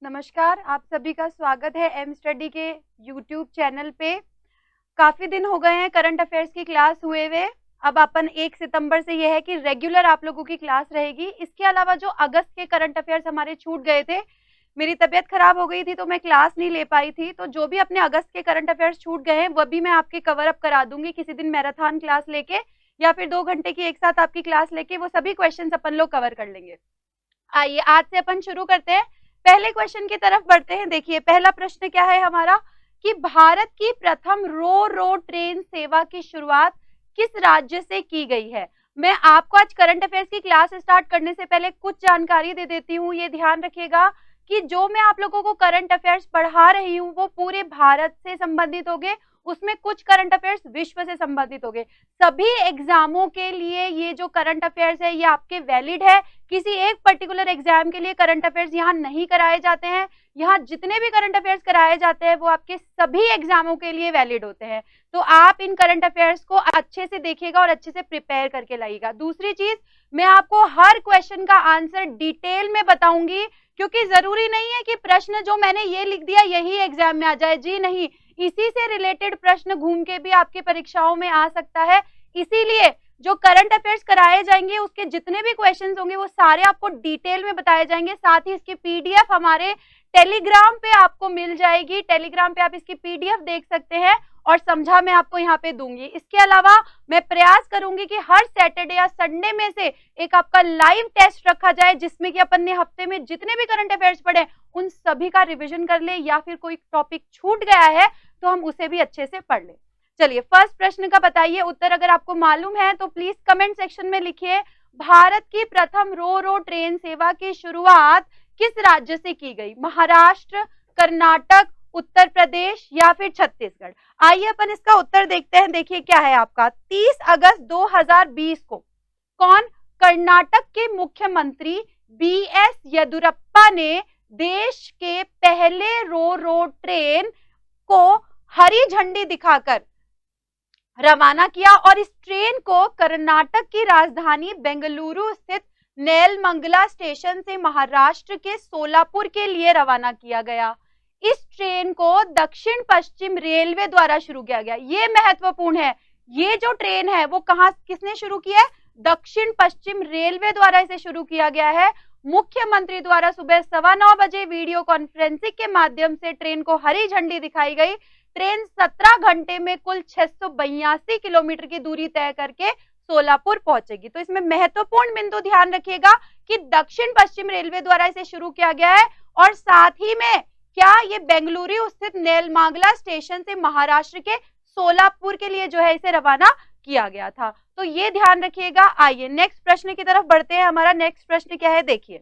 नमस्कार, आप सभी का स्वागत है एम स्टडी के यूट्यूब चैनल पे। काफ़ी दिन हो गए हैं करंट अफेयर्स की क्लास हुए हुए। अब अपन 1 सितंबर से यह है कि रेगुलर आप लोगों की क्लास रहेगी। इसके अलावा जो अगस्त के करंट अफेयर्स हमारे छूट गए थे, मेरी तबीयत खराब हो गई थी तो मैं क्लास नहीं ले पाई थी। तो जो भी अपने अगस्त के करंट अफेयर्स छूट गए हैं, वह भी मैं आपके कवर अप करा दूंगी किसी दिन मैराथन क्लास लेके, या फिर 2 घंटे की एक साथ आपकी क्लास लेके वो सभी क्वेश्चन अपन लोग कवर कर लेंगे। आइए आज से अपन शुरू करते हैं, पहले क्वेश्चन की तरफ बढ़ते हैं। देखिए पहला प्रश्न क्या है हमारा कि भारत की प्रथम रो रो ट्रेन सेवा की शुरुआत किस राज्य से की गई है। मैं आपको आज करंट अफेयर्स की क्लास स्टार्ट करने से पहले कुछ जानकारी दे देती हूँ। ये ध्यान रखिएगा कि जो मैं आप लोगों को करंट अफेयर्स पढ़ा रही हूँ वो पूरे भारत से संबंधित होंगे, उसमें कुछ करंट अफेयर्स विश्व से संबंधित होंगे। सभी एग्जामों के लिए ये जो करंट अफेयर्स है ये आपके वैलिड है। किसी एक पर्टिकुलर एग्जाम के लिए करंट अफेयर्स यहाँ नहीं कराए जाते हैं। यहाँ जितने भी करंट अफेयर्स कराए जाते हैं वो आपके सभी एग्जामों के लिए वैलिड होते हैं। तो आप इन करंट अफेयर्स को अच्छे से देखिएगा और अच्छे से प्रिपेयर करके लाइएगा। दूसरी चीज, मैं आपको हर क्वेश्चन का आंसर डिटेल में बताऊंगी, क्योंकि जरूरी नहीं है कि प्रश्न जो मैंने ये लिख दिया यही एग्जाम में आ जाए। जी नहीं, इसी से रिलेटेड प्रश्न घूम के भी आपकी परीक्षाओं में आ सकता है। इसीलिए जो करंट अफेयर्स कराए जाएंगे उसके जितने भी क्वेश्चंस होंगे वो सारे आपको डिटेल में बताए जाएंगे। साथ ही इसकी पीडीएफ हमारे टेलीग्राम पे आपको मिल जाएगी। टेलीग्राम पे आप इसकी पीडीएफ देख सकते हैं और समझा मैं आपको यहाँ पे दूंगी। इसके अलावा मैं प्रयास करूंगी कि हर सैटरडे या संडे में से एक आपका लाइव टेस्ट रखा जाए, जिसमें कि अपन ने हफ्ते में जितने भी करंट अफेयर्स पढ़े उन सभी का रिविजन कर ले, या फिर कोई टॉपिक छूट गया है तो हम उसे भी अच्छे से पढ़ ले। चलिए फर्स्ट प्रश्न का बताइए उत्तर। अगर आपको मालूम है तो प्लीज कमेंट सेक्शन में लिखिए, भारत की प्रथम रो रो ट्रेन सेवा की शुरुआत किस राज्य से की गई। महाराष्ट्र, कर्नाटक, उत्तर प्रदेश या फिर छत्तीसगढ़। आइए अपन इसका उत्तर देखते हैं। देखिए क्या है आपका, 30 अगस्त 2020 को कौन, कर्नाटक के मुख्यमंत्री बीएस येदुरप्पा ने देश के पहले रो रो ट्रेन को हरी झंडी दिखाकर रवाना किया और इस ट्रेन को कर्नाटक की राजधानी बेंगलुरु स्थित नेलमंगला स्टेशन से महाराष्ट्र के सोलापुर के लिए रवाना किया गया। इस ट्रेन को दक्षिण पश्चिम रेलवे द्वारा शुरू किया गया। ये महत्वपूर्ण है, ये जो ट्रेन है वो कहां किसने शुरू किया है, दक्षिण पश्चिम रेलवे द्वारा इसे शुरू किया गया है। मुख्यमंत्री द्वारा सुबह 9:15 बजे वीडियो कॉन्फ्रेंसिंग के माध्यम से ट्रेन को हरी झंडी दिखाई गई। ट्रेन 17 घंटे में कुल 682 किलोमीटर की दूरी तय करके सोलापुर पहुंचेगी। तो इसमें महत्वपूर्ण बिंदु ध्यान रखिएगा कि दक्षिण पश्चिम रेलवे द्वारा इसे शुरू किया गया है और साथ ही में क्या ये बेंगलुरु स्थित नेलमांगला स्टेशन से महाराष्ट्र के सोलापुर के लिए जो है इसे रवाना किया गया था। तो ये ध्यान रखिएगा। आइए नेक्स्ट प्रश्न की तरफ बढ़ते हैं। हमारा नेक्स्ट प्रश्न क्या है, देखिए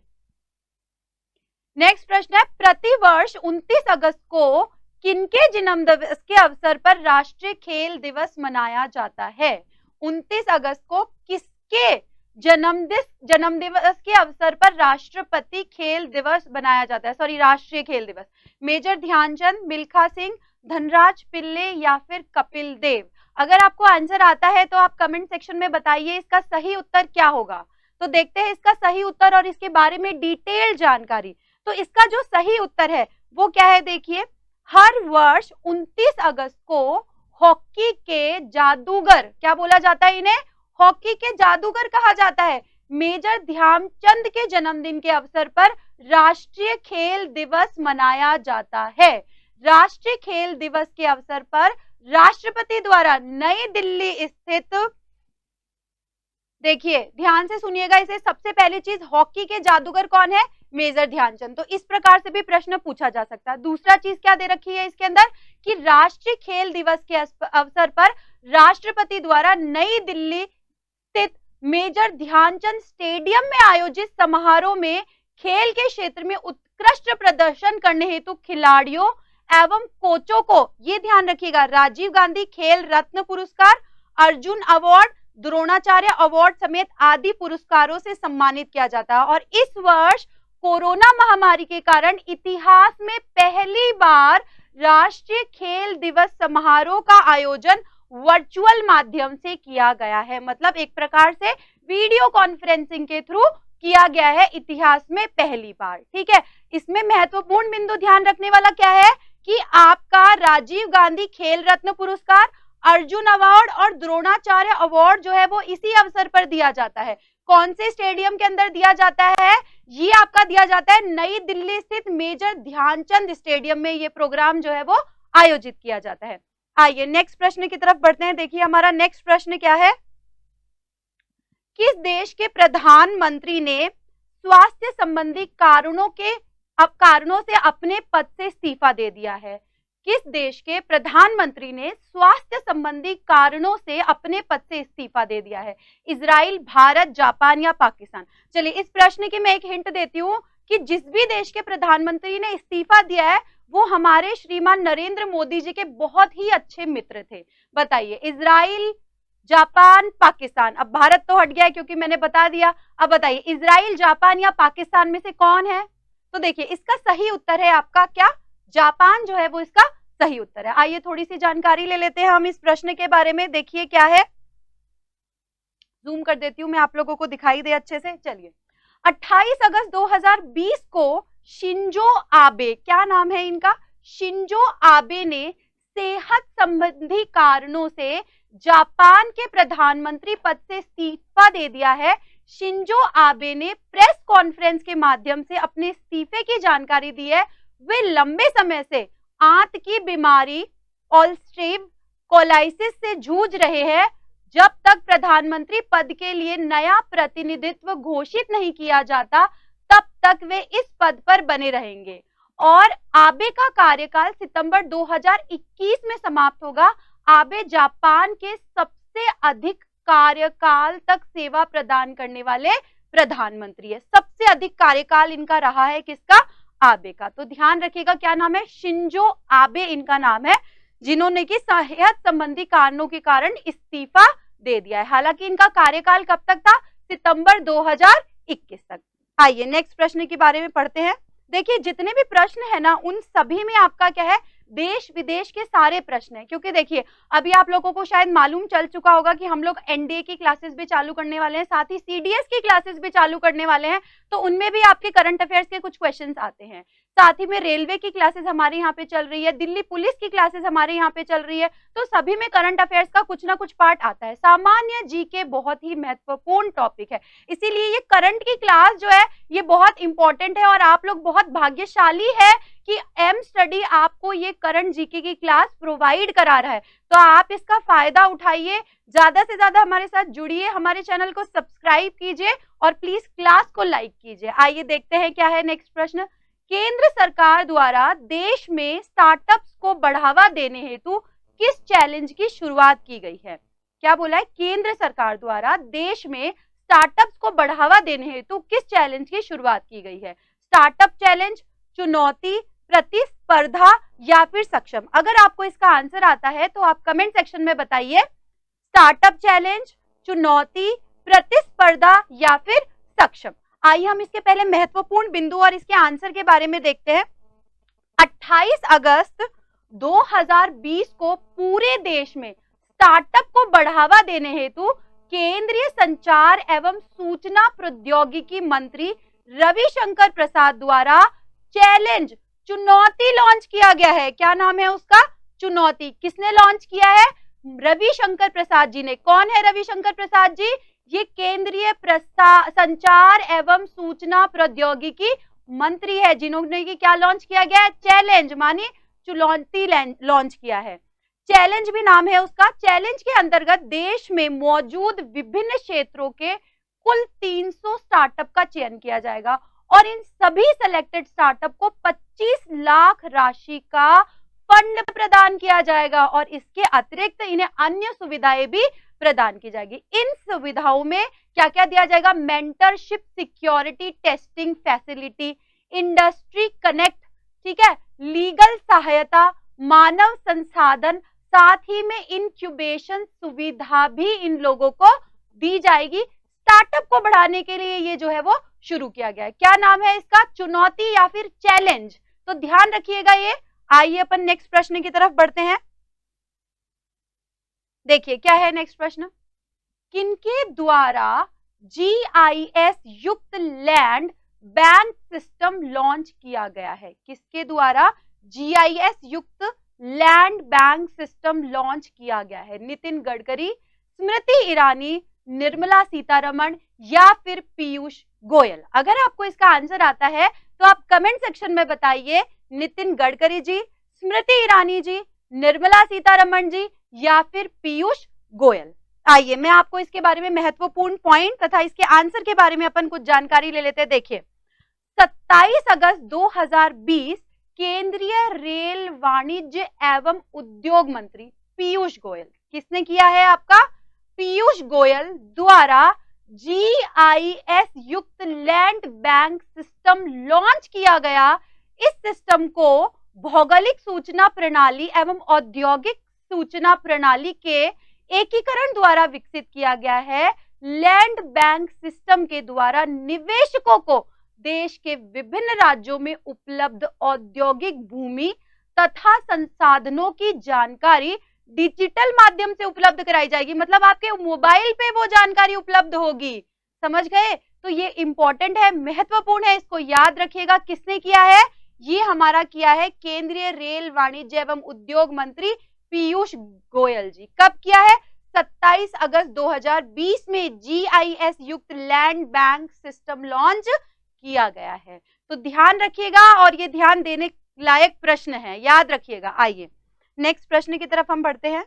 नेक्स्ट प्रश्न है, प्रतिवर्ष 29 अगस्त को किनके जन्म दिवस के अवसर पर राष्ट्रीय खेल दिवस मनाया जाता है। 29 अगस्त को किसके जन्म दिवस के अवसर पर राष्ट्रपति खेल दिवस बनाया जाता है, सॉरी राष्ट्रीय खेल दिवस। मेजर ध्यानचंद, मिल्खा सिंह, धनराज पिल्ले या फिर कपिल देव। अगर आपको आंसर आता है तो आप कमेंट सेक्शन में बताइए इसका सही उत्तर क्या होगा। तो देखते हैं इसका सही उत्तर और इसके बारे में डिटेल जानकारी। तो इसका जो सही उत्तर है वो क्या है, देखिए हर वर्ष 29 अगस्त को हॉकी के जादूगर, क्या बोला जाता है इन्हें, हॉकी के जादूगर कहा जाता है, मेजर ध्यानचंद के जन्मदिन के अवसर पर राष्ट्रीय खेल दिवस मनाया जाता है। राष्ट्रीय खेल दिवस के अवसर पर राष्ट्रपति द्वारा नई दिल्ली स्थित, देखिए ध्यान से सुनिएगा इसे, सबसे पहली चीज हॉकी के जादूगर कौन है, मेजर ध्यानचंद। तो इस प्रकार से भी प्रश्न पूछा जा सकता है। दूसरा चीज क्या दे रखी है इसके अंदर कि राष्ट्रीय खेल दिवस के अवसर पर राष्ट्रपति द्वारा नई दिल्ली स्थित मेजर ध्यानचंद स्टेडियम में आयोजित समारोह में खेल के क्षेत्र में उत्कृष्ट प्रदर्शन करने हेतु खिलाड़ियों एवं कोचों को, ये ध्यान रखिएगा, राजीव गांधी खेल रत्न पुरस्कार, अर्जुन अवार्ड, द्रोणाचार्य अवार्ड समेत आदि पुरस्कारों से सम्मानित किया जाता है। और इस वर्ष कोरोना महामारी के कारण इतिहास में पहली बार राष्ट्रीय खेल दिवस समारोह का आयोजन वर्चुअल माध्यम से किया गया है। मतलब एक प्रकार से वीडियो कॉन्फ्रेंसिंग के थ्रू किया गया है इतिहास में पहली बार। ठीक है, इसमें महत्वपूर्ण बिंदु ध्यान रखने वाला क्या है कि आपका राजीव गांधी खेल रत्न पुरस्कार, अर्जुन अवार्ड और द्रोणाचार्य अवार्ड जो है वो इसी अवसर पर दिया जाता है। कौन से स्टेडियम के अंदर दिया जाता है? ये आपका दिया जाता है नई दिल्ली स्थित मेजर ध्यानचंद स्टेडियम में ये प्रोग्राम जो है वो आयोजित किया जाता है। आइए नेक्स्ट प्रश्न की तरफ बढ़ते हैं। देखिए हमारा नेक्स्ट प्रश्न क्या है, किस देश के प्रधानमंत्री ने स्वास्थ्य संबंधी कारणों से अपने पद से इस्तीफा दे दिया है? किस देश के प्रधानमंत्री ने स्वास्थ्य संबंधी कारणों से अपने पद से इस्तीफा दे दिया है? इजराइल, भारत, जापान या पाकिस्तान? चलिए इस प्रश्न की मैं एक हिंट देती हूँ कि जिस भी देश के प्रधानमंत्री ने इस्तीफा दिया है वो हमारे श्रीमान नरेंद्र मोदी जी के बहुत ही अच्छे मित्र थे। बताइए, इजराइल, जापान, पाकिस्तान। अब भारत तो हट गया है क्योंकि मैंने बता दिया। अब बताइए इजराइल, जापान या पाकिस्तान में से कौन है? तो देखिए इसका सही उत्तर है आपका क्या? जापान जो है वो इसका सही उत्तर है। आइए थोड़ी सी जानकारी ले लेते हैं हम इस प्रश्न के बारे में। देखिए क्या है, जूम कर देती हूं मैं, आप लोगों को दिखाई दे अच्छे से। चलिए 28 अगस्त 2020 को शिंजो आबे, क्या नाम है इनका? शिंजो आबे ने सेहत संबंधी कारणों से जापान के प्रधानमंत्री पद से इस्तीफा दे दिया है। शिंजो आबे ने प्रेस कॉन्फ्रेंस के माध्यम से अपने इस्तीफे की जानकारी दी है। वे लंबे समय से आंत की बीमारी ऑल्स्ट्रेव कोलाइसिस से जूझ रहे हैं। जब तक प्रधानमंत्री पद के लिए नया प्रतिनिधित्व घोषित नहीं किया जाता तब तक वे इस पद पर बने रहेंगे और आबे का कार्यकाल सितंबर 2021 में समाप्त होगा। आबे जापान के सबसे अधिक कार्यकाल तक सेवा प्रदान करने वाले प्रधानमंत्री है। सबसे अधिक कार्यकाल इनका रहा है किसका? आबे का। तो ध्यान रखिएगा क्या नाम है? शिंजो आबे इनका नाम है, जिन्होंने की सेहत संबंधी कारणों के कारण इस्तीफा दे दिया है। हालांकि इनका कार्यकाल कब तक था? सितंबर 2021 तक। आइए नेक्स्ट प्रश्न के बारे में पढ़ते हैं। देखिए जितने भी प्रश्न है ना उन सभी में आपका क्या है, देश विदेश के सारे प्रश्न हैं। क्योंकि देखिए अभी आप लोगों को शायद मालूम चल चुका होगा कि हम लोग एनडीए की क्लासेस भी चालू करने वाले हैं, साथ ही सीडीएस की क्लासेस भी चालू करने वाले हैं। तो उनमें भी आपके करंट अफेयर्स के कुछ क्वेश्चंस आते हैं। साथ ही में रेलवे की क्लासेस हमारे यहाँ पे चल रही है, दिल्ली पुलिस की क्लासेस हमारे यहाँ पे चल रही है। तो सभी में करंट अफेयर्स का कुछ ना कुछ पार्ट आता है। सामान्य जीके बहुत ही महत्वपूर्ण टॉपिक है, इसीलिए ये करंट की क्लास जो है ये बहुत इंपॉर्टेंट है और आप लोग बहुत भाग्यशाली है कि एम स्टडी आपको ये करंट जीके की क्लास प्रोवाइड करा रहा है। तो आप इसका फायदा उठाइए, ज्यादा से ज्यादा हमारे साथ जुड़िए, हमारे चैनल को सब्सक्राइब कीजिए और प्लीज क्लास को लाइक कीजिए। आइए देखते हैं क्या है नेक्स्ट प्रश्न। केंद्र सरकार द्वारा देश में स्टार्टअप्स को बढ़ावा देने हेतु किस चैलेंज की शुरुआत की गई है? क्या बोला है? केंद्र सरकार द्वारा देश में स्टार्टअप्स को बढ़ावा देने हेतु किस चैलेंज की शुरुआत की गई है? स्टार्टअप चैलेंज, चुनौती, प्रतिस्पर्धा या फिर सक्षम? अगर आपको इसका आंसर आता है तो आप कमेंट सेक्शन में बताइए। स्टार्टअप चैलेंज, चुनौती, प्रतिस्पर्धा या फिर सक्षम? आइए हम इसके पहले महत्वपूर्ण बिंदु और इसके आंसर के बारे में देखते हैं। 28 अगस्त 2020 को पूरे देश में स्टार्टअप को बढ़ावा देने हेतु केंद्रीय संचार एवं सूचना प्रौद्योगिकी मंत्री रविशंकर प्रसाद द्वारा चैलेंज, चुनौती लॉन्च किया गया है। क्या नाम है उसका? चुनौती। किसने लॉन्च किया है? रविशंकर प्रसाद जी ने। कौन है रविशंकर प्रसाद जी? ये केंद्रीय संचार एवं सूचना प्रौद्योगिकी मंत्री है, जिन्होंने की क्या लॉन्च किया गया है? चैलेंज, मानी चुनौती लॉन्च किया है। चैलेंज भी नाम है उसका। चैलेंज के अंतर्गत देश में मौजूद विभिन्न क्षेत्रों के कुल 300 स्टार्टअप का चयन किया जाएगा और इन सभी सेलेक्टेड स्टार्टअप को 25 लाख राशि का फंड प्रदान किया जाएगा और इसके अतिरिक्त इन्हें अन्य सुविधाएं भी प्रदान की जाएगी। इन सुविधाओं में क्या क्या दिया जाएगा? Mentorship, security testing facility, industry connect, ठीक है, लीगल सहायता, मानव संसाधन, साथ ही में इंक्यूबेशन सुविधा भी इन लोगों को दी जाएगी। स्टार्टअप को बढ़ाने के लिए ये जो है वो शुरू किया गया है। क्या नाम है इसका? चुनौती या फिर चैलेंज। तो ध्यान रखिएगा ये। आइए अपन नेक्स्ट प्रश्न की तरफ बढ़ते हैं। देखिए क्या है नेक्स्ट प्रश्न। किनके द्वारा GIS युक्त लैंड बैंक सिस्टम लॉन्च किया गया है? किसके द्वारा GIS युक्त लैंड बैंक सिस्टम लॉन्च किया गया है? नितिन गडकरी, स्मृति ईरानी, निर्मला सीतारमण या फिर पीयूष गोयल? अगर आपको इसका आंसर आता है तो आप कमेंट सेक्शन में बताइए, नितिन गडकरी जी, स्मृति ईरानी जी, निर्मला सीतारमण जी या फिर पीयूष गोयल। आइए मैं आपको इसके बारे में महत्वपूर्ण पॉइंट तथा इसके आंसर के बारे में अपन कुछ जानकारी ले लेते हैं। देखिए 27 अगस्त 2020 केंद्रीय रेल वाणिज्य एवं उद्योग मंत्री पीयूष गोयल, किसने किया है? आपका पीयूष गोयल द्वारा GIS युक्त लैंड बैंक सिस्टम लॉन्च किया गया। इस सिस्टम को भौगोलिक सूचना प्रणाली एवं औद्योगिक सूचना प्रणाली के एकीकरण द्वारा विकसित किया गया है। लैंड बैंक सिस्टम के द्वारा निवेशकों को देश के विभिन्न राज्यों में उपलब्ध औद्योगिक भूमि तथा संसाधनों की जानकारी डिजिटल माध्यम से उपलब्ध कराई जाएगी। मतलब आपके मोबाइल पे वो जानकारी उपलब्ध होगी। समझ गए? तो ये इंपॉर्टेंट है, महत्वपूर्ण है, इसको याद रखिएगा। किसने किया है? ये हमारा किया है केंद्रीय रेल वाणिज्य एवं उद्योग मंत्री पीयूष गोयल जी। कब किया है? 27 अगस्त 2020 में GIS युक्त लैंड बैंक सिस्टम लॉन्च किया गया है। तो ध्यान रखिएगा और ये ध्यान देने लायक प्रश्न है, याद रखिएगा। आइए नेक्स्ट प्रश्न की तरफ हम बढ़ते हैं।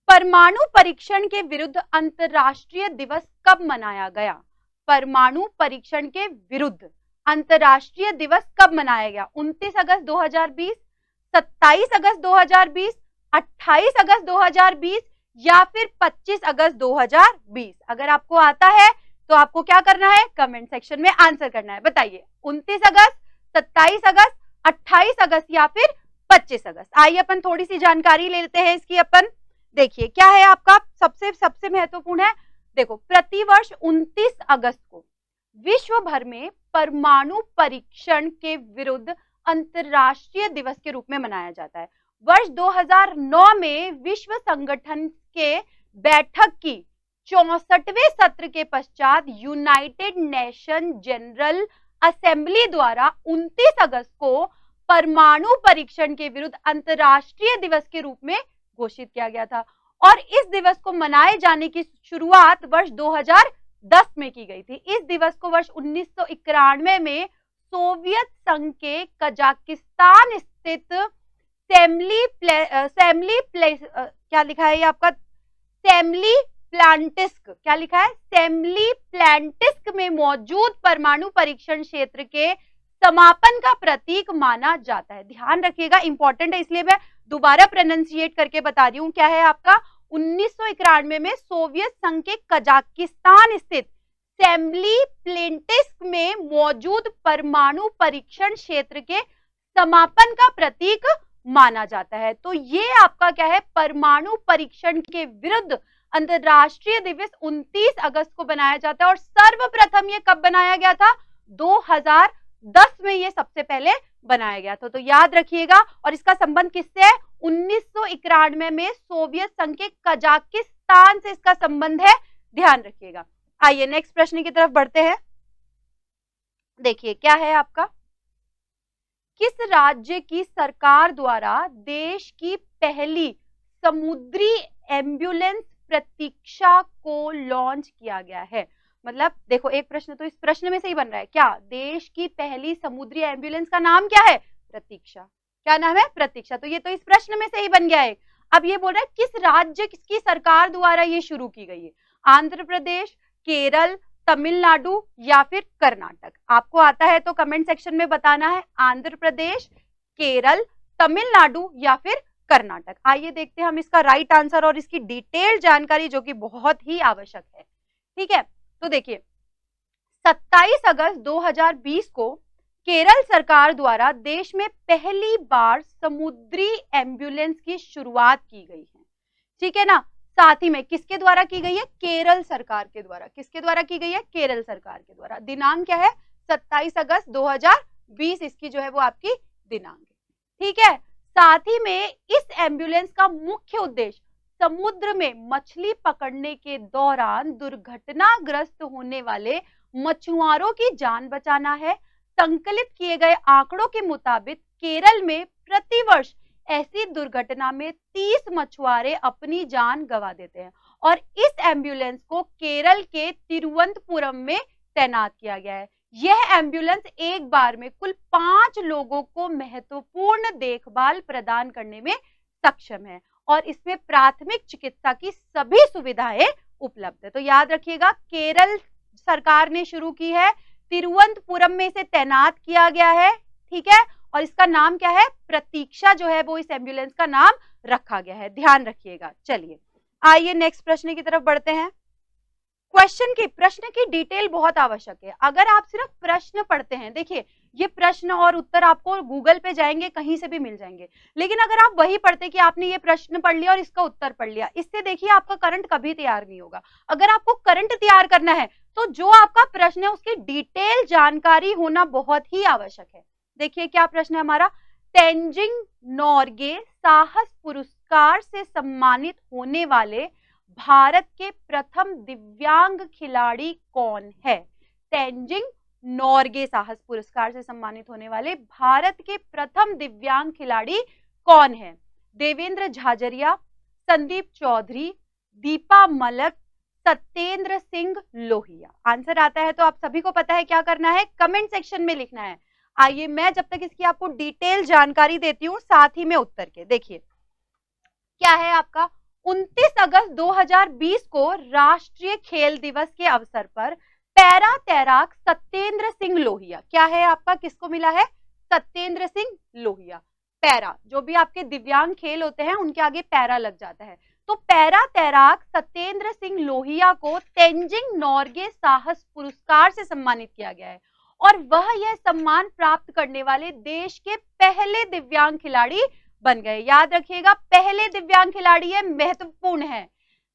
परमाणु परीक्षण के विरुद्ध अंतर्राष्ट्रीय दिवस कब मनाया गया? परमाणु परीक्षण के विरुद्ध अंतर्राष्ट्रीय दिवस कब मनाया गया? 29 अगस्त 2020, 27 अगस्त 2020, 28 अगस्त 2020 या फिर 25 अगस्त 2020? अगर आपको आता है तो आपको क्या करना है? कमेंट सेक्शन में आंसर करना है। बताइए 29 अगस्त, 27 अगस्त, 28 अगस्त या फिर 25 अगस्त? आइए अपन थोड़ी सी जानकारी ले लेते हैं इसकी। अपन देखिए क्या है आपका सबसे महत्वपूर्ण है। देखो प्रतिवर्ष 29 अगस्त को विश्व भर में परमाणु परीक्षण के विरुद्ध अंतर्राष्ट्रीय दिवस के रूप में मनाया जाता है। वर्ष 2009 में विश्व संगठन के बैठक की 64वें सत्र के पश्चात यूनाइटेड नेशन जनरल असेंबली द्वारा 29 अगस्त को परमाणु परीक्षण के विरुद्ध अंतर्राष्ट्रीय दिवस के रूप में घोषित किया गया था और इस दिवस को मनाए जाने की शुरुआत वर्ष 2010 में की गई थी। इस दिवस को वर्ष 1991 में सोवियत संघ के कजाकिस्तान स्थित क्या लिखा है ये आपका क्या लिखा है? सेमलीप्लांटिस्क में मौजूद परमाणु परीक्षण क्षेत्र के समापन का प्रतीक माना जाता है। ध्यान रखिएगा, इंपॉर्टेंट है, इसलिए मैं दोबारा प्रोनाउंसिएट करके बता रही हूं। क्या है आपका? 1991 में सोवियत संघ के कजाकिस्तान स्थित सेमलीप्लांटिस्क में मौजूद परमाणु परीक्षण क्षेत्र के समापन का प्रतीक माना जाता है। तो ये आपका क्या है? परमाणु परीक्षण के विरुद्ध अंतर्राष्ट्रीय दिवस 29 अगस्त को बनाया जाता है और सर्वप्रथम ये कब बनाया गया था? 2010 में ये सबसे पहले बनाया गया था। तो याद रखिएगा। और इसका संबंध किससे है? 1991 में सोवियत संघ के कजाकिस्तान से इसका संबंध है, ध्यान रखिएगा। आइए नेक्स्ट प्रश्न की तरफ बढ़ते हैं। देखिए क्या है आपका? किस राज्य की सरकार द्वारा देश की पहली समुद्री एम्बुलेंस प्रतीक्षा को लॉन्च किया गया है? मतलब देखो एक प्रश्न तो इस प्रश्न में से ही बन रहा है। क्या देश की पहली समुद्री एम्बुलेंस का नाम क्या है? प्रतीक्षा। क्या नाम है? प्रतीक्षा। तो ये तो इस प्रश्न में से ही बन गया है। अब ये बोल रहा है किस राज्य की सरकार द्वारा ये शुरू की गई है? आंध्र प्रदेश, केरल, तमिलनाडु या फिर कर्नाटक? आपको आता है तो कमेंट सेक्शन में बताना है। आंध्र प्रदेश, केरल, तमिलनाडु या फिर कर्नाटक? आइए देखते हैं हम इसका राइट आंसर और इसकी डिटेल जानकारी जो कि बहुत ही आवश्यक है। ठीक है, तो देखिए 27 अगस्त 2020 को केरल सरकार द्वारा देश में पहली बार समुद्री एम्बुलेंस की शुरुआत की गई है। ठीक है ना? साथ ही में किसके द्वारा की गई है? केरल सरकार के द्वारा। किसके द्वारा की गई है? केरल सरकार के द्वारा। दिनांक क्या है? 27 अगस्त 2020 इसकी जो है वो आपकी दिनांक है। ठीक है, साथ ही में इस एम्बुलेंस का मुख्य उद्देश्य समुद्र में मछली पकड़ने के दौरान दुर्घटनाग्रस्त होने वाले मछुआरों की जान बचाना है। संकलित किए गए आंकड़ों के मुताबिक केरल में प्रतिवर्ष ऐसी दुर्घटना में 30 मछुआरे अपनी जान गंवा देते हैं और इस एम्बुलेंस को केरल के तिरुवनंतपुरम में तैनात किया गया है। यह एम्बुलेंस एक बार में कुल 5 लोगों को महत्वपूर्ण देखभाल प्रदान करने में सक्षम है और इसमें प्राथमिक चिकित्सा की सभी सुविधाएं उपलब्ध है। तो याद रखिएगा, केरल सरकार ने शुरू की है, तिरुवनंतपुरम में इसे तैनात किया गया है, ठीक है, और इसका नाम क्या है, प्रतीक्षा जो है वो इस एम्बुलेंस का नाम रखा गया है, ध्यान रखिएगा। चलिए आइए नेक्स्ट प्रश्न की तरफ बढ़ते हैं। प्रश्न की डिटेल बहुत आवश्यक है। अगर आप सिर्फ प्रश्न पढ़ते हैं, देखिए ये प्रश्न और उत्तर आपको गूगल पे जाएंगे कहीं से भी मिल जाएंगे, लेकिन अगर आप वही पढ़ते कि आपने ये प्रश्न पढ़ लिया और इसका उत्तर पढ़ लिया, इससे देखिए आपका करंट कभी तैयार नहीं होगा। अगर आपको करंट तैयार करना है तो जो आपका प्रश्न है उसकी डिटेल जानकारी होना बहुत ही आवश्यक है। देखिए क्या प्रश्न है हमारा, तेंजिंग नोर्गे साहस पुरस्कार से सम्मानित होने वाले भारत के प्रथम दिव्यांग खिलाड़ी कौन है? तेंजिंग नोर्गे साहस पुरस्कार से सम्मानित होने वाले भारत के प्रथम दिव्यांग खिलाड़ी कौन है? देवेंद्र झाझरिया, संदीप चौधरी, दीपा मलक, सत्येंद्र सिंह लोहिया। आंसर आता है तो आप सभी को पता है क्या करना है, कमेंट सेक्शन में लिखना है। आइए मैं जब तक इसकी आपको डिटेल जानकारी देती हूं साथ ही में उत्तर के। देखिए क्या है आपका, 29 अगस्त 2020 को राष्ट्रीय खेल दिवस के अवसर पर पैरा तैराक सत्येंद्र सिंह लोहिया, क्या है आपका, किसको मिला है, सत्येंद्र सिंह लोहिया। पैरा, जो भी आपके दिव्यांग खेल होते हैं उनके आगे पैरा लग जाता है, तो पैरा तैराक सत्येंद्र सिंह लोहिया को तेंजिंग नोर्गे साहस पुरस्कार से सम्मानित किया गया है और वह यह सम्मान प्राप्त करने वाले देश के पहले दिव्यांग खिलाड़ी बन गए। याद रखिएगा, पहले दिव्यांग खिलाड़ी है, महत्वपूर्ण है।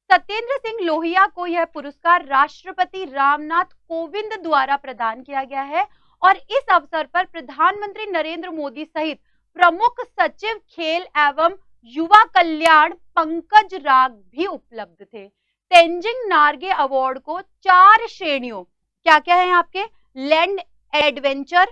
सत्येंद्र सिंह लोहिया को यह पुरस्कार राष्ट्रपति रामनाथ कोविंद द्वारा प्रदान किया गया है और इस अवसर पर प्रधानमंत्री नरेंद्र मोदी सहित प्रमुख सचिव खेल एवं युवा कल्याण पंकज राग भी उपलब्ध थे। तेंजिंग नोर्गे अवार्ड को 4 श्रेणियों, क्या क्या है आपके, land adventure,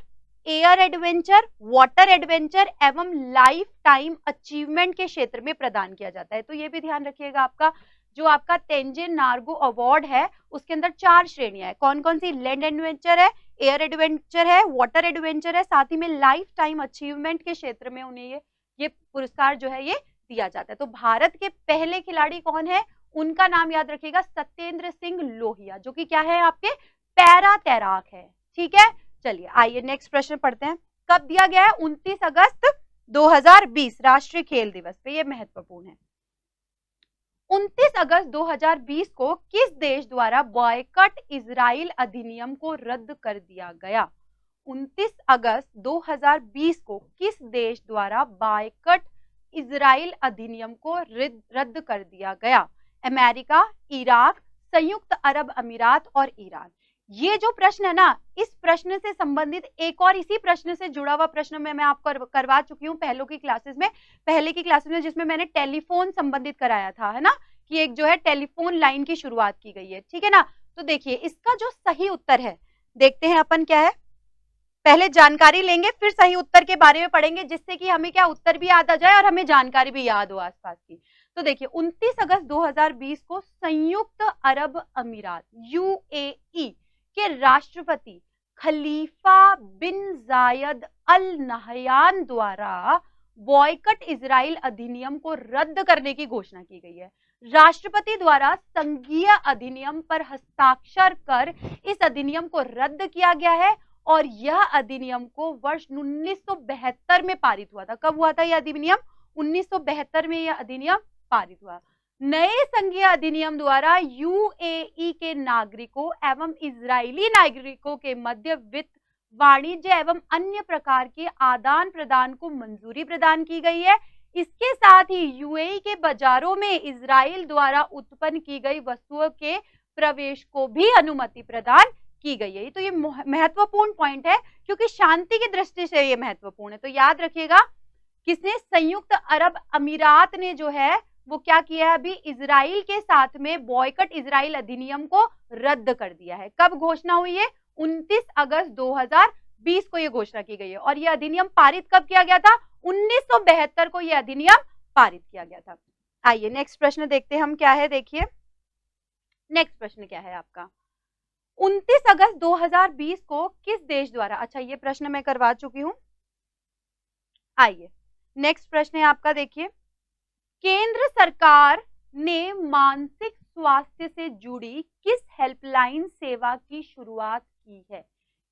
air adventure, water adventure एवं लाइफ टाइम अचीवमेंट के क्षेत्र में प्रदान किया जाता है। तो ये भी ध्यान रखिएगा, आपका जो आपका तेंजिंग नोर्गे अवार्ड है उसके अंदर 4 श्रेणियां है। कौन कौन सी, लैंड एडवेंचर है, एयर एडवेंचर है, वाटर एडवेंचर है, साथ ही में लाइफ टाइम अचीवमेंट के क्षेत्र में उन्हें ये पुरस्कार जो है ये दिया जाता है। तो भारत के पहले खिलाड़ी कौन है, उनका नाम याद रखिएगा, सत्येंद्र सिंह लोहिया, जो कि क्या है आपके पैरा तैराक है, ठीक है। चलिए आइए नेक्स्ट प्रश्न पढ़ते हैं। कब दिया गया है, 29 अगस्त 2020 राष्ट्रीय खेल दिवस पे, ये महत्वपूर्ण है। 29 अगस्त 2020 को किस देश द्वारा बॉयकॉट इजराइल अधिनियम को रद्द कर दिया गया? 29 अगस्त 2020 को किस देश द्वारा बॉयकॉट इजराइल अधिनियम को रद्द कर दिया गया? अमेरिका, इराक, संयुक्त अरब अमीरात और ईरान। ये जो प्रश्न है ना, इस प्रश्न से संबंधित एक और इसी प्रश्न से जुड़ा हुआ प्रश्न मैं आपको करवा चुकी हूँ पहले की क्लासेस में, जिसमें मैंने टेलीफोन संबंधित कराया था, है ना, कि एक जो है टेलीफोन लाइन की शुरुआत की गई है, ठीक है ना। तो देखिए इसका जो सही उत्तर है, देखते हैं अपन क्या है, पहले जानकारी लेंगे फिर सही उत्तर के बारे में पढ़ेंगे, जिससे कि हमें क्या उत्तर भी याद आ जाए और हमें जानकारी भी याद हो आसपास की। तो देखिए 29 अगस्त 2020 को संयुक्त अरब अमीरात यूएई के राष्ट्रपति खलीफा बिन जायद अल नहयान द्वारा बॉयकॉट इजराइल अधिनियम को रद्द करने की घोषणा की गई है। राष्ट्रपति द्वारा संघीय अधिनियम पर हस्ताक्षर कर इस अधिनियम को रद्द किया गया है और यह अधिनियम को वर्ष 1972 में पारित हुआ था। कब हुआ था यह अधिनियम? 1972 में यह अधिनियम पारित हुआ। नए संघीय अधिनियम द्वारा यूएई के नागरिकों एवं इजरायली नागरिकों के मध्य वित्त, वाणिज्य एवं अन्य प्रकार के आदान प्रदान को मंजूरी प्रदान की गई है। इसके साथ ही यूएई के बाजारों में इजराइल द्वारा उत्पन्न की गई वस्तुओं के प्रवेश को भी अनुमति प्रदान की गई है। तो ये महत्वपूर्ण पॉइंट है क्योंकि शांति की दृष्टि से ये महत्वपूर्ण है। तो याद रखिएगा, किसने? संयुक्त अरब अमीरात ने जो है वो क्या किया है, अभी इजराइल के साथ में बॉयकट इजराइल अधिनियम को रद्द कर दिया है। कब घोषणा हुई है, 29 अगस्त 2020 को ये घोषणा की गई है। और ये अधिनियम पारित कब किया गया था, 1972 को ये अधिनियम पारित किया गया था। आइए नेक्स्ट प्रश्न देखते हैं हम क्या है। देखिए नेक्स्ट प्रश्न क्या है आपका, 29 अगस्त 2020 को किस देश द्वारा, अच्छा ये प्रश्न मैं करवा चुकी हूं। आइए नेक्स्ट प्रश्न है आपका, देखिए केंद्र सरकार ने मानसिक स्वास्थ्य से जुड़ी किस हेल्पलाइन सेवा की शुरुआत की है।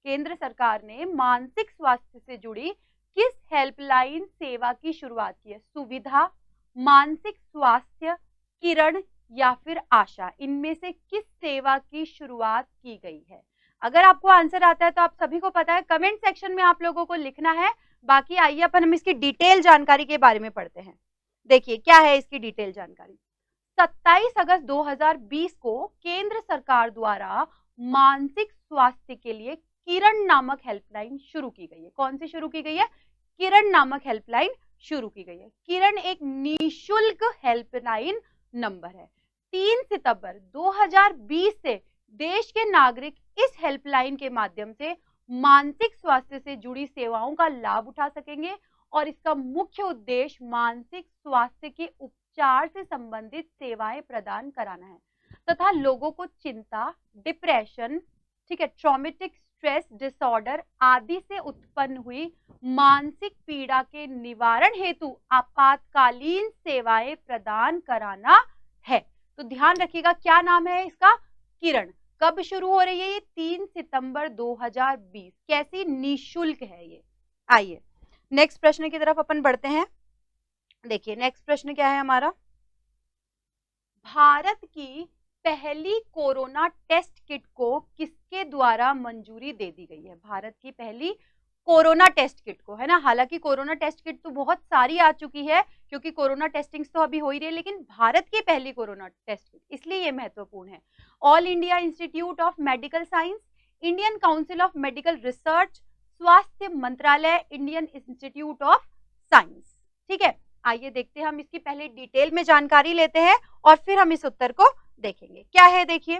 केंद्र सरकार ने मानसिक स्वास्थ्य से जुड़ी किस हेल्पलाइन सेवा की शुरुआत की है। सुविधा, मानसिक स्वास्थ्य, किरण या फिर आशा, इनमें से किस सेवा की शुरुआत की गई है। अगर आपको आंसर आता है तो आप सभी को पता है, कमेंट सेक्शन में आप लोगों को लिखना है। बाकी आइए अपन हम इसकी डिटेल जानकारी के बारे में पढ़ते हैं। देखिए क्या है इसकी डिटेल जानकारी। 27 अगस्त 2020 को केंद्र सरकार द्वारा मानसिक स्वास्थ्य के लिए किरण नामक हेल्पलाइन शुरू की गई है। कौन सी शुरू की गई है, किरण नामक हेल्पलाइन शुरू की गई है। किरण एक निःशुल्क हेल्पलाइन नंबर है। 3 सितंबर 2020 से देश के नागरिक इस हेल्पलाइन के माध्यम से मानसिक स्वास्थ्य से जुड़ी सेवाओं का लाभ उठा सकेंगे और इसका मुख्य उद्देश्य मानसिक स्वास्थ्य के उपचार से संबंधित सेवाएं प्रदान कराना है तथा लोगों को चिंता, डिप्रेशन, ठीक है, ट्रॉमेटिक स्ट्रेस डिसऑर्डर आदि से उत्पन्न हुई मानसिक पीड़ा के निवारण हेतु आपातकालीन सेवाएं प्रदान कराना है। तो ध्यान रखिएगा क्या नाम है इसका, किरण। कब शुरू हो रही है ये, 3 सितंबर 2020। कैसी, निःशुल्क है ये। आइए नेक्स्ट प्रश्न की तरफ अपन बढ़ते हैं। देखिए नेक्स्ट प्रश्न क्या है हमारा, भारत की पहली कोरोना टेस्ट किट को किसके द्वारा मंजूरी दे दी गई है। भारत की पहली कोरोना टेस्ट किट को, है ना, हालांकि कोरोना टेस्ट किट तो बहुत सारी आ चुकी है क्योंकि कोरोना टेस्टिंग तो अभी हो ही रही है, लेकिन भारत की पहली कोरोना टेस्ट किट इसलिए ये महत्वपूर्ण है। All India institute of medical science, Indian Council of Medical research, स्वास्थ्य मंत्रालय, इंडियन इंस्टीट्यूट ऑफ साइंस। ठीक है, आइए देखते हैं हम इसकी पहले डिटेल में जानकारी लेते हैं और फिर हम इस उत्तर को देखेंगे। क्या है, देखिए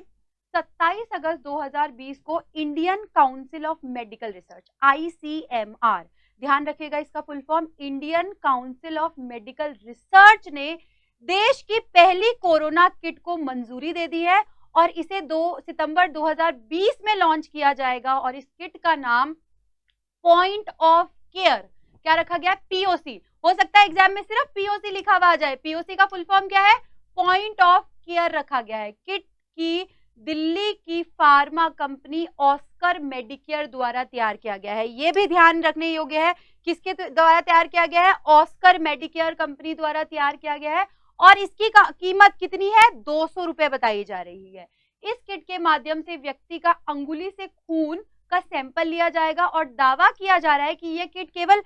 27 अगस्त 2020 को Indian Council of Medical research ICMR, ध्यान रखिएगा इसका full form, Indian Council of Medical research ने देश की पहली कोरोना किट को मंजूरी दे दी है और इसे 2 सितंबर 2020 में लॉन्च किया जाएगा और इस किट का नाम पॉइंट ऑफ केयर क्या रखा गया, POC। हो सकता है एग्जाम में सिर्फ POC लिखा हुआ आ जाए, POC का फुल फॉर्म क्या है, पॉइंट ऑफ केयर रखा गया है। किट की दिल्ली की फार्मा कंपनी ऑस्कर मेडिकेयर द्वारा तैयार किया गया है। यह भी ध्यान रखने योग्य है, किसके द्वारा तैयार किया गया है, ऑस्कर मेडिकेयर कंपनी द्वारा तैयार किया गया है और इसकी कीमत कितनी है, 200 रुपए बताई जा रही है। इस किट के माध्यम से व्यक्ति का अंगुली से खून का सैंपल लिया जाएगा और दावा किया जा रहा है कि यह किट केवल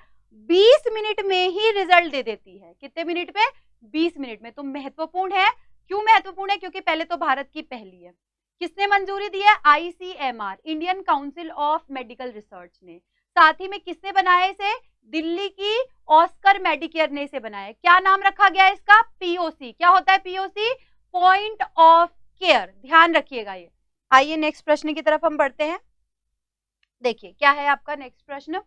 20 मिनट में ही रिजल्ट दे देती है। कितने मिनट में, 20 मिनट में। तो महत्वपूर्ण है, क्यों महत्वपूर्ण है, क्योंकि पहले तो भारत की पहली है। किसने मंजूरी दी है, ICMR, Indian Council of Medical research ने। साथ ही में किसने बनाया इसे, दिल्ली की ऑस्कर मेडिकेयर ने इसे बनाया। क्या नाम रखा गया है इसका, POC। क्या होता है POC, पॉइंट ऑफ केयर, ध्यान रखिएगा ये। आइए नेक्स्ट प्रश्न की तरफ हम बढ़ते हैं। देखिए क्या है आपका नेक्स्ट प्रश्न,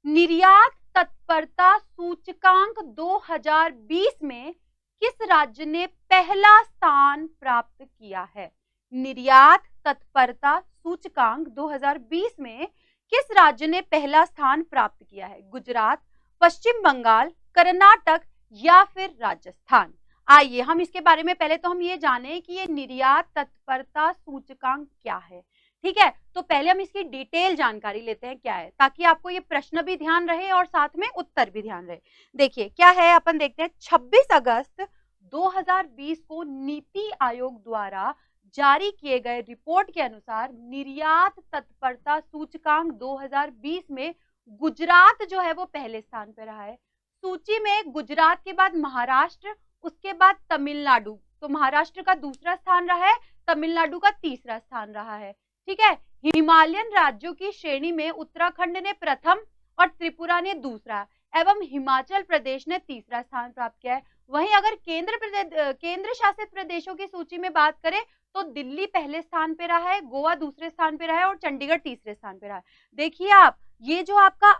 निर्यात तत्परता सूचकांक 2020 में किस राज्य ने पहला स्थान प्राप्त किया है। निर्यात तत्परता सूचकांक 2020 में किस राज्य ने पहला स्थान प्राप्त किया है, गुजरात, पश्चिम बंगाल, कर्नाटक या फिर राजस्थान। आइए हम इसके बारे में पहले तो हम ये जाने कि ये निर्यात तत्परता सूचकांक क्या है। ठीक है, तो पहले हम इसकी डिटेल जानकारी लेते हैं क्या है, ताकि आपको ये प्रश्न भी ध्यान रहे और साथ में उत्तर भी ध्यान रहे। देखिए क्या है, अपन देखते हैं 26 अगस्त 2020 को नीति आयोग द्वारा जारी किए गए रिपोर्ट के अनुसार निर्यात तत्परता सूचकांक 2020 में गुजरात जो है वो पहले स्थान पर रहा है। सूची में गुजरात के बाद महाराष्ट्र, उसके बाद तमिलनाडु, तो महाराष्ट्र का दूसरा स्थान रहा है, तमिलनाडु का तीसरा स्थान रहा है। ठीक है, हिमालयन राज्यों की श्रेणी में उत्तराखंड ने प्रथम और त्रिपुरा ने दूसरा एवं हिमाचल प्रदेश ने तीसरा स्थान प्राप्त किया है। वहीं अगर केंद्र शासित प्रदेशों की सूची में बात करें तो दिल्ली पहले स्थान पे रहा है, गोवा दूसरे स्थान पे रहा है और चंडीगढ़ तीसरे स्थान पे रहा है। देखिए आप, ये जो आपका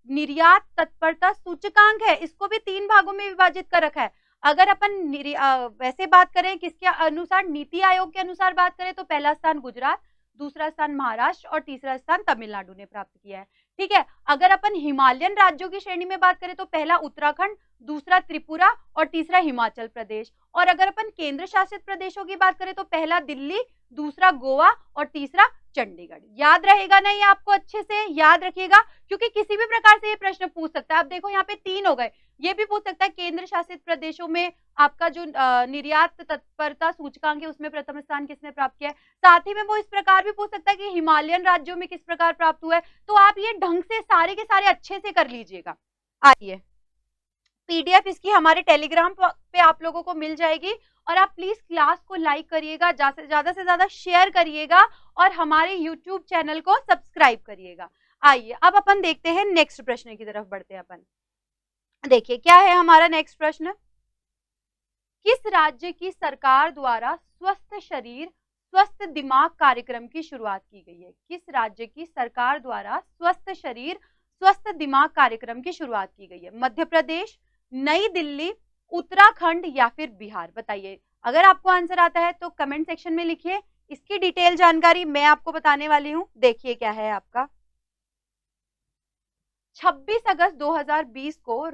निर्यात तत्परता सूचकांक है, इसको भी 3 भागों में विभाजित कर रखा है। अगर अपन वैसे बात करें किसके अनुसार, नीति आयोग के अनुसार बात करें तो पहला स्थान गुजरात, दूसरा स्थान महाराष्ट्र और तीसरा स्थान तमिलनाडु ने प्राप्त किया है। ठीक है, अगर अपन हिमालयन राज्यों की श्रेणी में बात करें तो पहला उत्तराखंड, दूसरा त्रिपुरा और तीसरा हिमाचल प्रदेश। और अगर अपन केंद्र शासित प्रदेशों की बात करें तो पहला दिल्ली, दूसरा गोवा और तीसरा चंडीगढ़। याद रहेगा नहीं आपको, अच्छे से याद रखिएगा, क्योंकि किसी भी प्रकार से ये प्रश्न पूछ सकता है। अब देखो यहाँ पे 3 हो गए, ये भी पूछ सकता है केंद्र शासित प्रदेशों में आपका जो निर्यात तत्परता सूचकांक है उसमें प्रथम स्थान किसने प्राप्त किया है। साथ ही में वो इस प्रकार भी पूछ सकता है कि हिमालयन राज्यों में किस प्रकार प्राप्त हुआ है। तो आप ये ढंग से सारे के सारे अच्छे से कर लीजिएगा। आइए, पीडीएफ इसकी हमारे टेलीग्राम पे आप लोगों को मिल जाएगी और आप प्लीज क्लास को लाइक करिएगा, ज्यादा से ज्यादा शेयर करिएगा और हमारे यूट्यूब चैनल को सब्सक्राइब करिएगा। आइए अब अपन देखते हैं नेक्स्ट प्रश्न की तरफ बढ़ते हैं अपन। देखिए क्या है हमारा नेक्स्ट प्रश्न, किस राज्य की सरकार द्वारा स्वस्थ शरीर स्वस्थ दिमाग कार्यक्रम की शुरुआत की गई है। किस राज्य की सरकार द्वारा स्वस्थ शरीर स्वस्थ दिमाग कार्यक्रम की शुरुआत की गई है। मध्य प्रदेश, नई दिल्ली, उत्तराखंड या फिर बिहार। बताइए, अगर आपको आंसर आता है तो कमेंट सेक्शन में लिखिए। इसकी डिटेल जानकारी मैं आपको बताने वाली हूं। देखिए क्या है आपका, 26 अगस्त 2020 को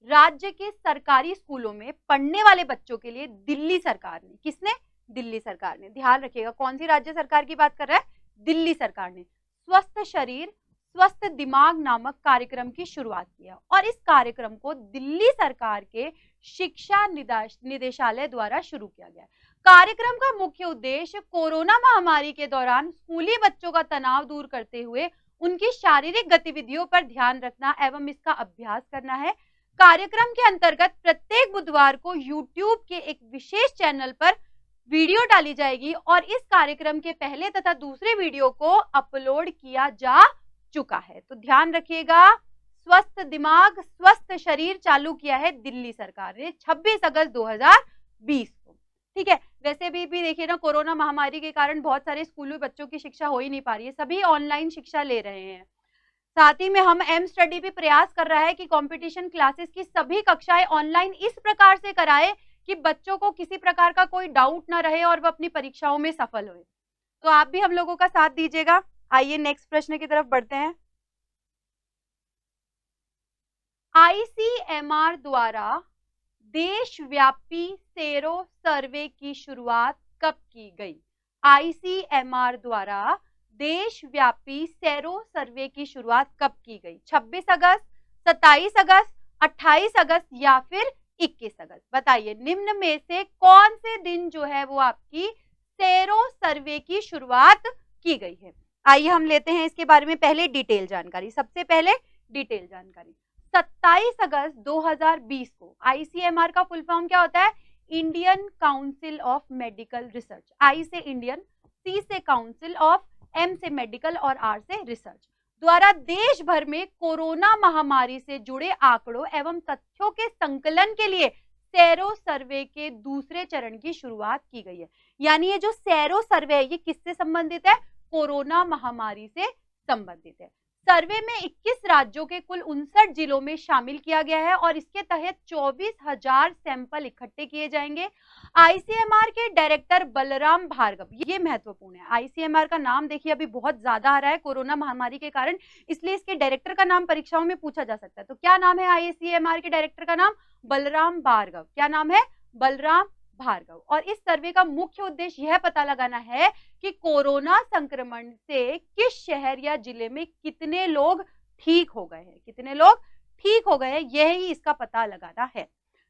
राज्य के सरकारी स्कूलों में पढ़ने वाले बच्चों के लिए दिल्ली सरकार ने, किसने, दिल्ली सरकार ने, ध्यान रखिएगा कौन सी राज्य सरकार की बात कर रहा है, दिल्ली सरकार ने स्वस्थ शरीर स्वस्थ दिमाग नामक कार्यक्रम की शुरुआत किया। और इस कार्यक्रम को दिल्ली सरकार के शिक्षा निदेशालय द्वारा शुरू किया गया। कार्यक्रम का मुख्य उद्देश्य कोरोना महामारी के दौरान स्कूली बच्चों का तनाव दूर करते हुए उनकी शारीरिक गतिविधियों पर ध्यान रखना एवं इसका अभ्यास करना है। कार्यक्रम के अंतर्गत प्रत्येक बुधवार को YouTube के एक विशेष चैनल पर वीडियो डाली जाएगी और इस कार्यक्रम के पहले तथा दूसरे वीडियो को अपलोड किया जा चुका है। तो ध्यान रखिएगा, स्वस्थ दिमाग स्वस्थ शरीर चालू किया है दिल्ली सरकार ने 26 अगस्त 2020 को। ठीक है, वैसे भी देखिए ना, कोरोना महामारी के कारण बहुत सारे स्कूली बच्चों की शिक्षा हो ही नहीं पा रही है, सभी ऑनलाइन शिक्षा ले रहे हैं। साथ ही में हम एम स्टडी भी प्रयास कर रहा है कि कंपटीशन क्लासेस की सभी कक्षाएं ऑनलाइन इस प्रकार से कराए कि बच्चों को किसी प्रकार का कोई डाउट ना रहे और वह अपनी परीक्षाओं में सफल हुए। तो आप भी हम लोगों का साथ दीजिएगा। आइए नेक्स्ट प्रश्न की तरफ बढ़ते हैं। आईसीएमआर द्वारा देशव्यापी सेरो सर्वे की शुरुआत कब की गई। आईसीएमआर द्वारा देशव्यापी सेरो सर्वे की शुरुआत कब की गई। 26 अगस्त, 27 अगस्त, 28 अगस्त या फिर 21 अगस्त। बताइए, निम्न में से कौन से दिन जो है वो आपकी सेरो सर्वे की शुरुआत की गई है। आइए हम लेते हैं इसके बारे में पहले डिटेल जानकारी। सबसे पहले डिटेल जानकारी, 27 अगस्त 2020 को आईसीएमआर का फुल फॉर्म क्या होता है, Indian Council of Medical Research. I से इंडियन, सी से काउंसिल ऑफ, एम से मेडिकल और आर से रिसर्च द्वारा देश भर में कोरोना महामारी से जुड़े आंकड़ों एवं तथ्यों के संकलन के लिए सेरो सर्वे के दूसरे चरण की शुरुआत की गई है। यानी ये जो सेरो सर्वे है ये किससे संबंधित है, कोरोना महामारी से संबंधित है। सर्वे में 21 राज्यों के कुल 59 जिलों में शामिल किया गया है और इसके तहत 24,000 सैंपल इकट्ठे किए जाएंगे। आईसीएमआर के डायरेक्टर बलराम भार्गव, ये महत्वपूर्ण है, आईसीएमआर का नाम देखिए अभी बहुत ज्यादा आ रहा है कोरोना महामारी के कारण, इसलिए इसके डायरेक्टर का नाम परीक्षाओं में पूछा जा सकता है। तो क्या नाम है आईसीएमआर के डायरेक्टर का नाम, बलराम भार्गव। क्या नाम है, बलराम भार्गव। और इस सर्वे का मुख्य उद्देश्य यह पता लगाना है कि कोरोना संक्रमण से किस शहर या जिले में कितने लोग ठीक हो गए हैं, कितने लोग ठीक हो गए हैं, यही इसका पता लगाना है।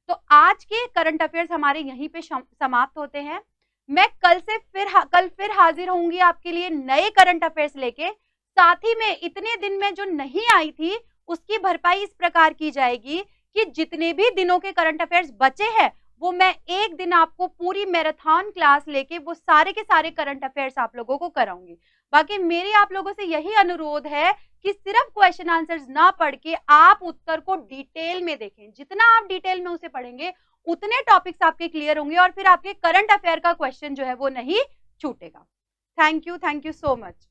तो आज के करंट अफेयर्स हमारे यहीं पे समाप्त होते हैं। मैं कल फिर हाजिर होंगी आपके लिए नए करंट अफेयर्स लेके। साथ ही में इतने दिन में जो नहीं आई थी उसकी भरपाई इस प्रकार की जाएगी कि जितने भी दिनों के करंट अफेयर्स बचे हैं वो मैं एक दिन आपको पूरी मैराथन क्लास लेके वो सारे के सारे करंट अफेयर्स आप लोगों को कराऊंगी। बाकी मेरी आप लोगों से यही अनुरोध है कि सिर्फ क्वेश्चन आंसर्स ना पढ़ के आप उत्तर को डिटेल में देखें। जितना आप डिटेल में उसे पढ़ेंगे उतने टॉपिक्स आपके क्लियर होंगे और फिर आपके करंट अफेयर का क्वेश्चन जो है वो नहीं छूटेगा। Thank you so much.